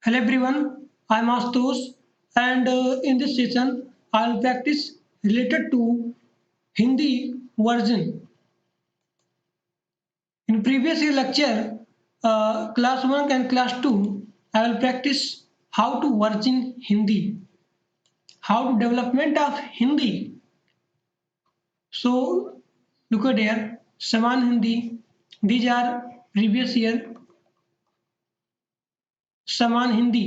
Hello everyone, I am Astos and in this session I will practice related to Hindi version. In previous lecture, class 1 and class 2, I will practice how to version Hindi, how to development of Hindi. So look at here, Saman Hindi, these are previous year समान Hindi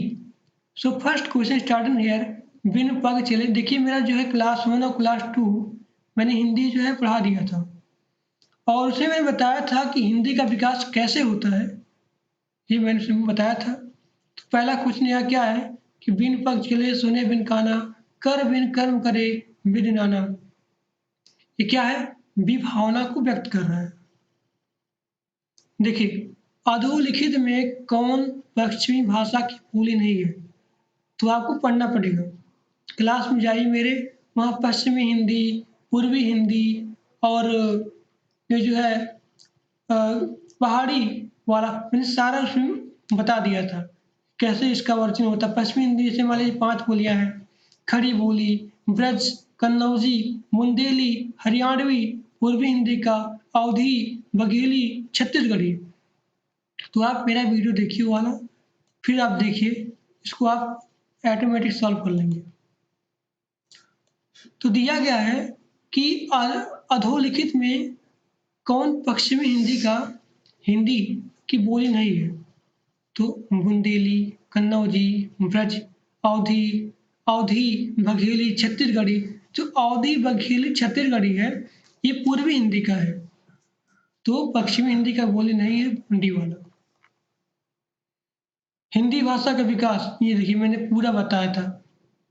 so first question starting here बिन पग चले। देखिए मेरा जो है class 1 और class 2 मैंने हिंदी जो है पढ़ा दिया था और उसे मैंने बताया था कि हिंदी का विकास कैसे होता है, ये मैंने उसमें बताया था। तो पहला क्वेश्चन यहाँ क्या है कि बिन पग चले सुने बिन काना कर बिन कर्म करे बिन नाना। ये क्या है, विभावना को व्यक्त कर रहा है। देखिए अधोलिखित में कौन पश्चिमी भाषा की बोली नहीं है, तो आपको पढ़ना पड़ेगा। क्लास में जाइए मेरे, वहाँ पश्चिमी हिंदी, पूर्वी हिंदी और ये जो है पहाड़ी वाला मैंने सारा उसमें बता दिया था कैसे इसका वर्जन होता है। पश्चिमी हिंदी जैसे मान लीजिए 5 बोलियाँ हैं, खड़ी बोली, ब्रज, कन्नौजी, बुंदेली, हरियाणवी, पूर्वी हिंदी का अवधी, बघेली, छत्तीसगढ़ी। तो आप मेरा वीडियो देखिए वाला, फिर आप देखिए इसको, आप ऑटोमेटिक सॉल्व कर लेंगे। तो दिया गया है कि अधोलिखित में कौन पश्चिमी हिंदी की बोली नहीं है, तो बुंदेली, कन्नौजी, ब्रज, अवधी, अवधी, बघेली, छत्तीसगढ़ी। जो अवधी, बघेली, छत्तीसगढ़ी है ये पूर्वी हिंदी का है, तो पश्चिमी हिंदी का बोली नहीं है डी वाला। हिंदी भाषा का विकास ये देखिए मैंने पूरा बताया था।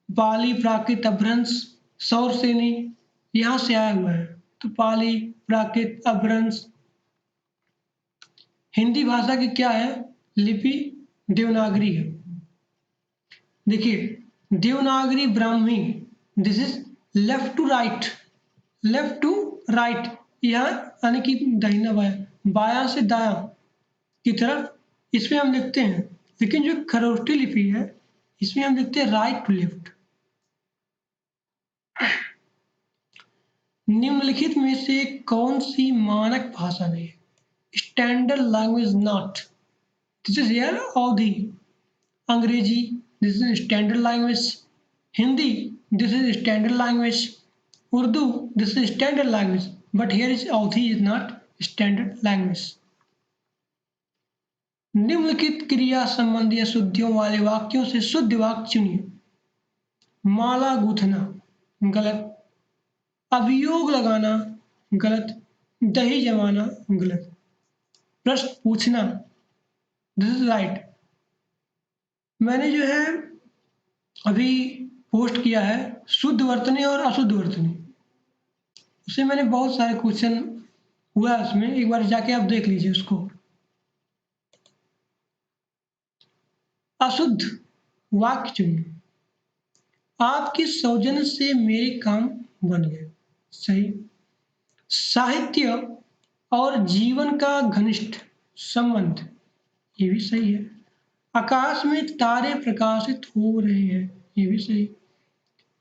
पाली, प्राकृत, अपभ्रंश, सौर सेनी यहाँ से आया हुआ है, तो पाली, प्राकृत, अपभ्रंश। हिंदी भाषा की क्या है लिपि, देवनागरी है। देखिए Devanagari Brahmi, this is left to right, left to right, यहाँ यानी कि दाहिना बायां, बायां से दायां की तरफ इसमें हम लिखते हैं। लेकिन जो खरोष्टी लिपि है इसमें हम लिखते हैं राइट टू लेफ्ट। निम्नलिखित में से कौन सी मानक भाषा नहीं है, standard language not. This is here Awadhi. Angrezi, this is standard language. Hindi, this is standard language. Urdu, this is standard language, but here is Awadhi is not standard language. निम्नलिखित क्रिया संबंधी अशुद्धियों वाले वाक्यों से शुद्ध वाक्य चुनिए। माला गूंथना गलत, अभियोग लगाना गलत, दही जमाना गलत, प्रश्न पूछना दिस इज राइट। मैंने जो है अभी पोस्ट किया है शुद्ध वर्तनी और अशुद्ध वर्तनी, उससे मैंने बहुत सारे क्वेश्चन हुआ है उसमें, एक बार जाके आप देख लीजिए उसको। अशुद्ध वाक्य चुनिए। आपकी सौजन्य से मेरे काम बन गए, सही। साहित्य और जीवन का घनिष्ठ संबंध, ये भी सही है। आकाश में तारे प्रकाशित हो रहे हैं, ये भी सही।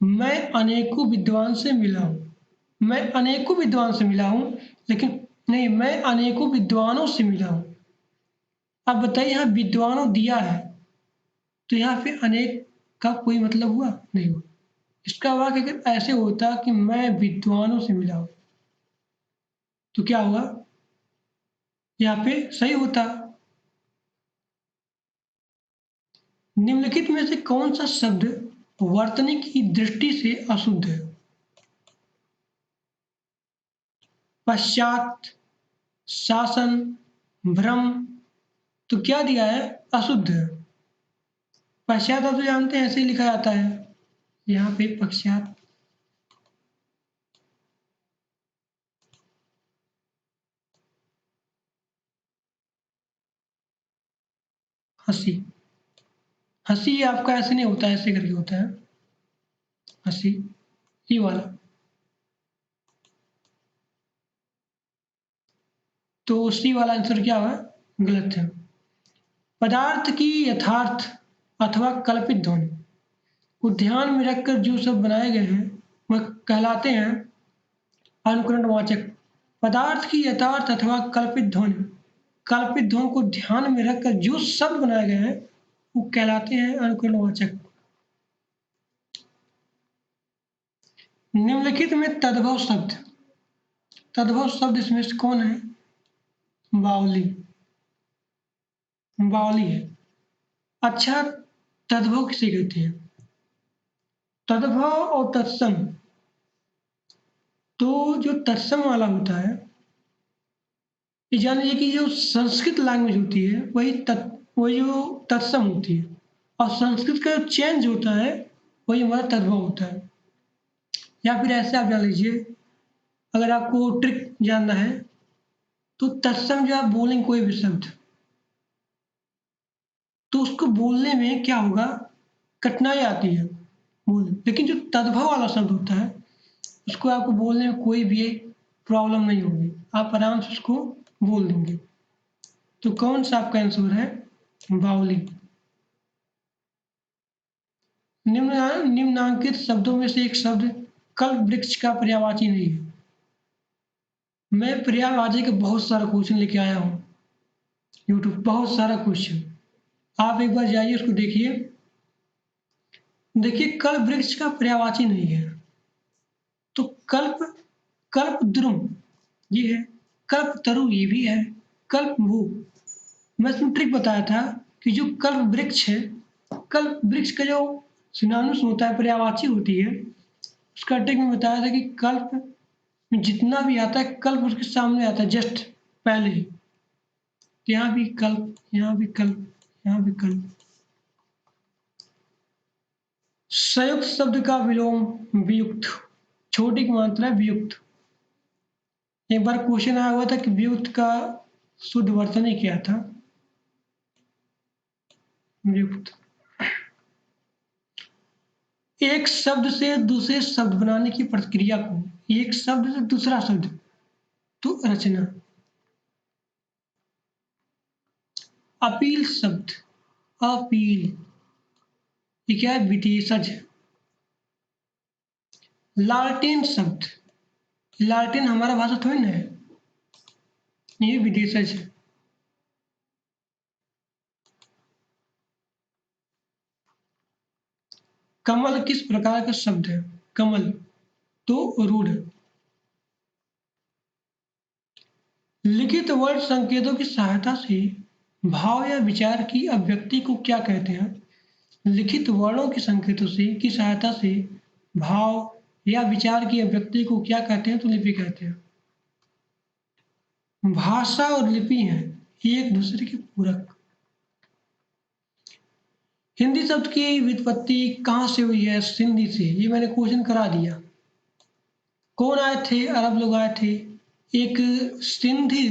मैं अनेकों विद्वान से मिला हूँ, मैं अनेकों विद्वान से मिला हूँ, लेकिन नहीं, मैं अनेकों विद्वानों से मिला हूँ। अब बताइए यहाँ विद्वानों दिया है, तो यहाँ पे अनेक का कोई मतलब हुआ नहीं हुआ। इसका वाक्य अगर ऐसे होता कि मैं विद्वानों से मिला हूँ, तो क्या हुआ, यहाँ पे सही होता। निम्नलिखित में से कौन सा शब्द वर्तनी की दृष्टि से अशुद्ध है। पश्चात, शासन, भ्रम, तो क्या दिया है अशुद्ध है। पश्चात आप तो जानते हैं ऐसे ही लिखा जाता है, यहाँ पे पश्चात। हंसी, हंसी आपका ऐसे नहीं होता, ऐसे करके होता है हंसी, ये वाला। तो सी वाला आंसर क्या हुआ, गलत है। पदार्थ की यथार्थ अथवा कल्पित ध्वनि को ध्यान में रखकर जो शब्द बनाए गए हैं वह कहलाते हैं अनुकरणवाचक। पदार्थ की यथार्थ अथवा कल्पित ध्वनि को ध्यान में रखकर जो शब्द बनाए गए हैं वो कहलाते हैं अनुकरणवाचक। निम्नलिखित में तद्भव शब्द इसमें से कौन है? बावली है। अच्छा, तद्भव किसे कहते हैं? तद्भव और तत्सम, तो जो तत्सम वाला होता है, ये जान लीजिए कि जो संस्कृत लैंग्वेज होती है वही जो तत्सम होती है, और संस्कृत का चेंज होता है वही हमारा तद्भव होता है। या फिर ऐसे आप जान लीजिए, अगर आपको ट्रिक जानना है तो तत्सम जो आप बोलेंगे कोई भी शब्द, तो उसको बोलने में क्या होगा, कठिनाई आती है बोलने, लेकिन जो तद्भव वाला शब्द होता है उसको आपको बोलने में कोई भी प्रॉब्लम नहीं होगी, आप आराम से उसको बोल देंगे। तो कौन सा आपका आंसर है? बावली। निम्नांकित शब्दों में से एक शब्द कल्प वृक्ष का पर्यायवाची नहीं है। मैं पर्यायवाची का बहुत सारा क्वेश्चन लेके आया हूँ यूट्यूब, बहुत सारा क्वेश्चन, आप एक बार जाइए उसको देखिए। कल्प वृक्ष का पर्यायवाची नहीं है, तो कल्प द्रुम ये है, कल्प तरु ये भी है, कल्प भू। मैं इसमें ट्रिक बताया था कि जो कल्प वृक्ष है, कल्प वृक्ष का जो सिनोनिम्स होता है, पर्यायवाची होती है, उसका ट्रिक में बताया था कि कल्प में जितना भी आता है कल्प उसके सामने आता है जस्ट पहले ही। यहाँ भी कल्प, यहाँ भी कल्प, यहाँ भी कल्प। संयुक्त शब्द का विलोम वियुक्त, छोटी की मात्रा है वियुक्त। एक बार क्वेश्चन आया हुआ था कि वियुक्त का शुद्ध वर्तनी क्या था? वियुक्त एक शब्द से दूसरे शब्द बनाने की प्रक्रिया को, एक शब्द से दूसरा शब्द, तो रचना। अपील शब्द, अपील, ये क्या है? विदेशज। लालटेन शब्द, लालटेन हमारा भाषा थोड़ी ना है, ये विदेशज है। कमल किस प्रकार का शब्द है? कमल तो रूढ़। लिखित वर्ण संकेतों की सहायता से भाव या विचार की अभिव्यक्ति को क्या कहते हैं? लिखित वर्णों के संकेतों से की सहायता से भाव या विचार की अभिव्यक्ति को क्या कहते हैं? तो लिपि कहते हैं। भाषा और लिपि हैं एक दूसरे के पूरक। हिंदी शब्द की व्युत्पत्ति कहाँ से हुई है? सिंधी से। ये मैंने क्वेश्चन करा दिया। कौन आए थे? अरब लोग आए थे। एक सिंधी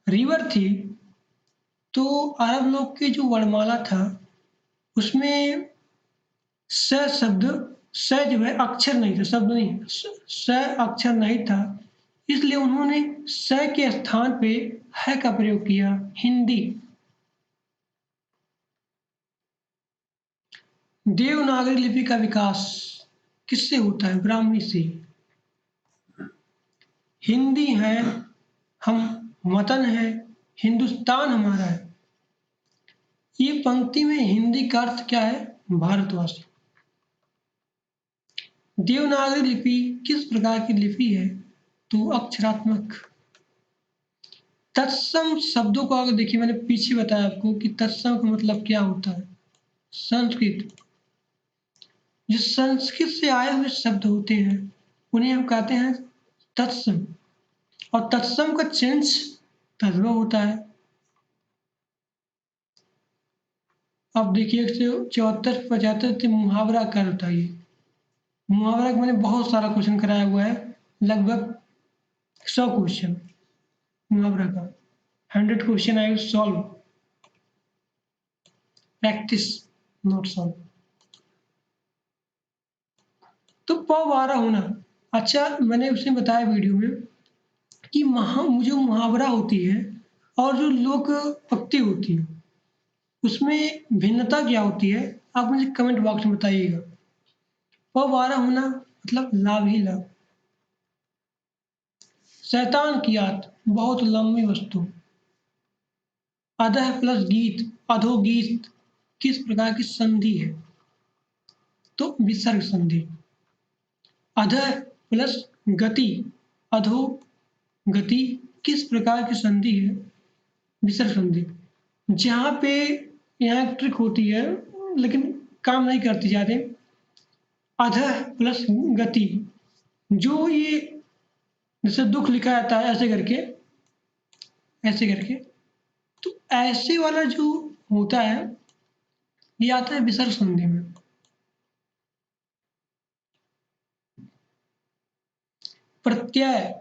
रिवर थी, तो अरब लोग की जो वर्णमाला था उसमें स शब्द, स जो है अक्षर नहीं था, शब्द नहीं, स अक्षर नहीं था, इसलिए उन्होंने स के स्थान पे है का प्रयोग किया, हिंदी। देवनागरी लिपि का विकास किससे होता है? ब्राह्मी से। हिंदी है, हम वतन है, हिंदुस्तान हमारा है। ये पंक्ति में हिंदी का अर्थ क्या है? भारतवासी। देवनागरी लिपि किस प्रकार की लिपि है? तो अक्षरात्मक। तत्सम शब्दों को अगर देखिए, मैंने पीछे बताया आपको कि तत्सम का मतलब क्या होता है। संस्कृत, जो संस्कृत से आए हुए शब्द होते हैं उन्हें हम कहते हैं तत्सम, और तत्सम का चेंज तद्भव होता है। अब देखिए 74-75 से मुहावरा क्या होता है? ये मुहावरा का मैंने बहुत सारा क्वेश्चन कराया हुआ है, लगभग 100 क्वेश्चन मुहावरा का। 100 question I solve, practice not solve. तो पवारा होना। अच्छा, मैंने उसने बताया वीडियो में कि जो मुहावरा होती है और जो लोक पक्ति होती है, उसमें भिन्नता क्या होती है, आप मुझे कमेंट बॉक्स में बताइएगा। पबारा होना मतलब लाभ ही लाभ। शैतान की आत, बहुत लंबी वस्तु। अधः प्लस गीत, अधोगीत किस प्रकार की संधि है? तो विसर्ग संधि। अधः प्लस गति, अधो गति किस प्रकार की संधि है? विसर्ग संधि। जहाँ पे यहाँ एक ट्रिक होती है लेकिन काम नहीं करती ज़्यादा। अधः प्लस गति, जो ये जैसे दुख लिखा जाता है ऐसे करके, तो ऐसे वाला जो होता है ये आता है विसर्ग संधि में। प्रत्यय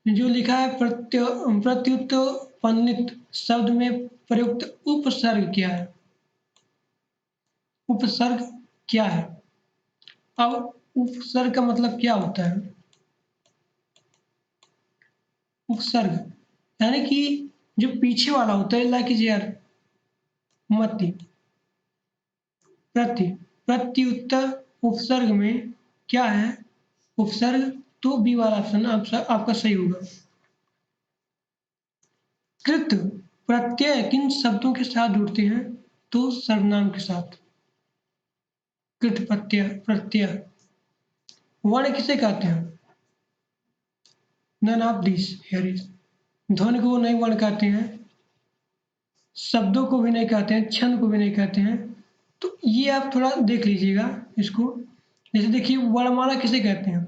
जो लिखा है प्रत्युत पन्नित शब्द में प्रयुक्त उपसर्ग क्या है? उपसर्ग क्या है? अब उपसर्ग का मतलब क्या होता है? उपसर्ग यानी कि जो पीछे वाला होता है, लाइक यार मति, प्रति, प्रत्युत्तर उपसर्ग में क्या है? उपसर्ग। तो बी वाला ऑप्शन आपका सही होगा। कृत प्रत्यय किन शब्दों के साथ जुड़ते हैं? तो सर्वनाम के साथ। कृत प्रत्यय प्रत्यय। वर्ण किसे कहते हैं? None of this here is. ध्वनि को नहीं वर्ण कहते हैं, शब्दों को भी नहीं कहते हैं, छंद को भी नहीं कहते हैं। तो ये आप थोड़ा देख लीजिएगा इसको। जैसे देखिए वर्णमाला किसे कहते हैं?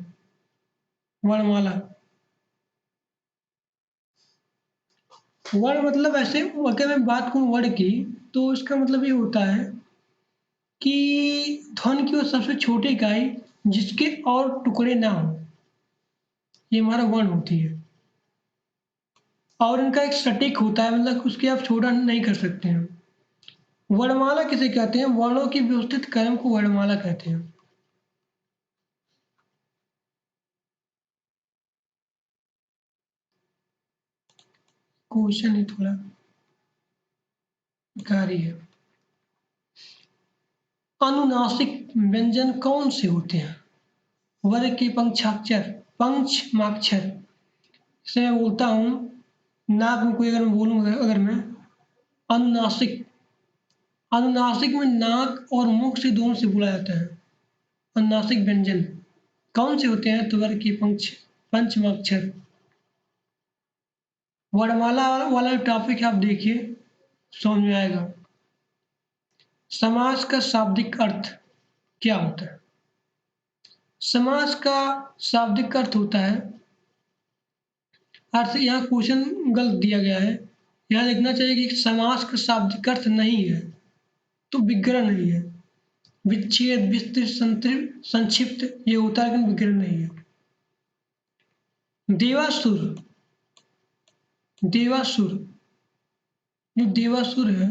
वर्णमाला, वर्ण मतलब ऐसे, अगर मैं बात करूँ वर्ण की, तो इसका मतलब ये होता है कि ध्वनि की वो सबसे छोटी इकाई जिसके और टुकड़े ना हो, ये हमारा वर्ण होती है। और इनका एक सटीक होता है, मतलब उसके आप छोटा नहीं कर सकते हैं। वर्णमाला किसे कहते हैं? वर्णों की व्यवस्थित क्रम को वर्णमाला कहते हैं। क्वेश्चन ही थोड़ा भिखारी है। अनुनासिक व्यंजन कौन से होते हैं? वर्ग के पंचाक्षर, पंचमाक्षर। जैसे मैं बोलता हूँ नाक में, कोई अगर मैं बोलूँ, अगर मैं अनुनासिक, अनुनासिक में नाक और मुख से दोनों से बोला जाता है। अनुनासिक व्यंजन कौन से होते हैं? तो वर्ग के पंचमाक्षर। वर्णमाला वाला टॉपिक आप देखिए, समझ में आएगा। समास का शाब्दिक अर्थ क्या होता है? समास का शाब्दिक अर्थ होता है, अर्थ यहाँ क्वेश्चन गलत दिया गया है। यहाँ लिखना चाहिए कि समास का शाब्दिक अर्थ नहीं है, तो विग्रह नहीं है। विच्छेद, विस्तृत, संक्षिप्त ये होता है, लेकिन विग्रह नहीं है। देवासुर, देवासुर, जो देवासुर है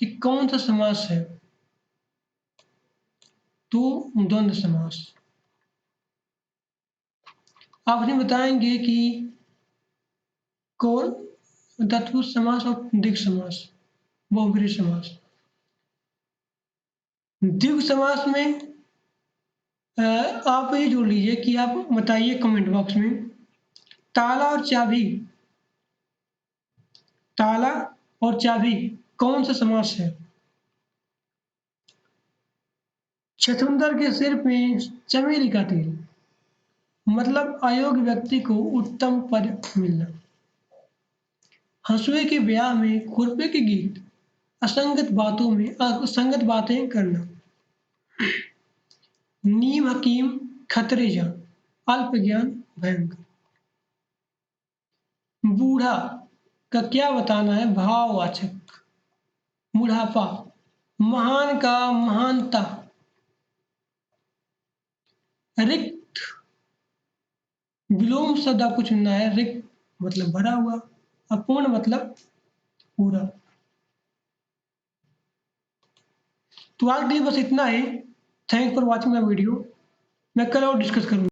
ये कौन सा समास है? तो द्वंद्व समास। आप मुझे बताएंगे कि कौन तत्पुरुष समास और द्विगु समास, बहुब्रीहि समास। द्विगु समास में आप ये जोड़ लीजिए कि आप बताइए कमेंट बॉक्स में, ताला और चाबी, ताला और चाबी कौन सा समास है? छछूंदर के सिर में चमेली का तेल, मतलब अयोग्य व्यक्ति को उत्तम पद मिलना। हंसुए के ब्याह में खुरपे के गीत, असंगत बातों में असंगत बातें करना। नीम हकीम खतरे जान, अल्प ज्ञान भयंकर। बूढ़ा का क्या बताना है? भाववाचक। बुढ़ापा, महान का महानता। रिक्त, विलोम शब्द आपको चुनना है। रिक्त मतलब भरा हुआ, अपूर्ण मतलब पूरा। तो आज के लिए बस इतना ही। Thanks for watching my video. मैं कल और डिस्कस करूँगा।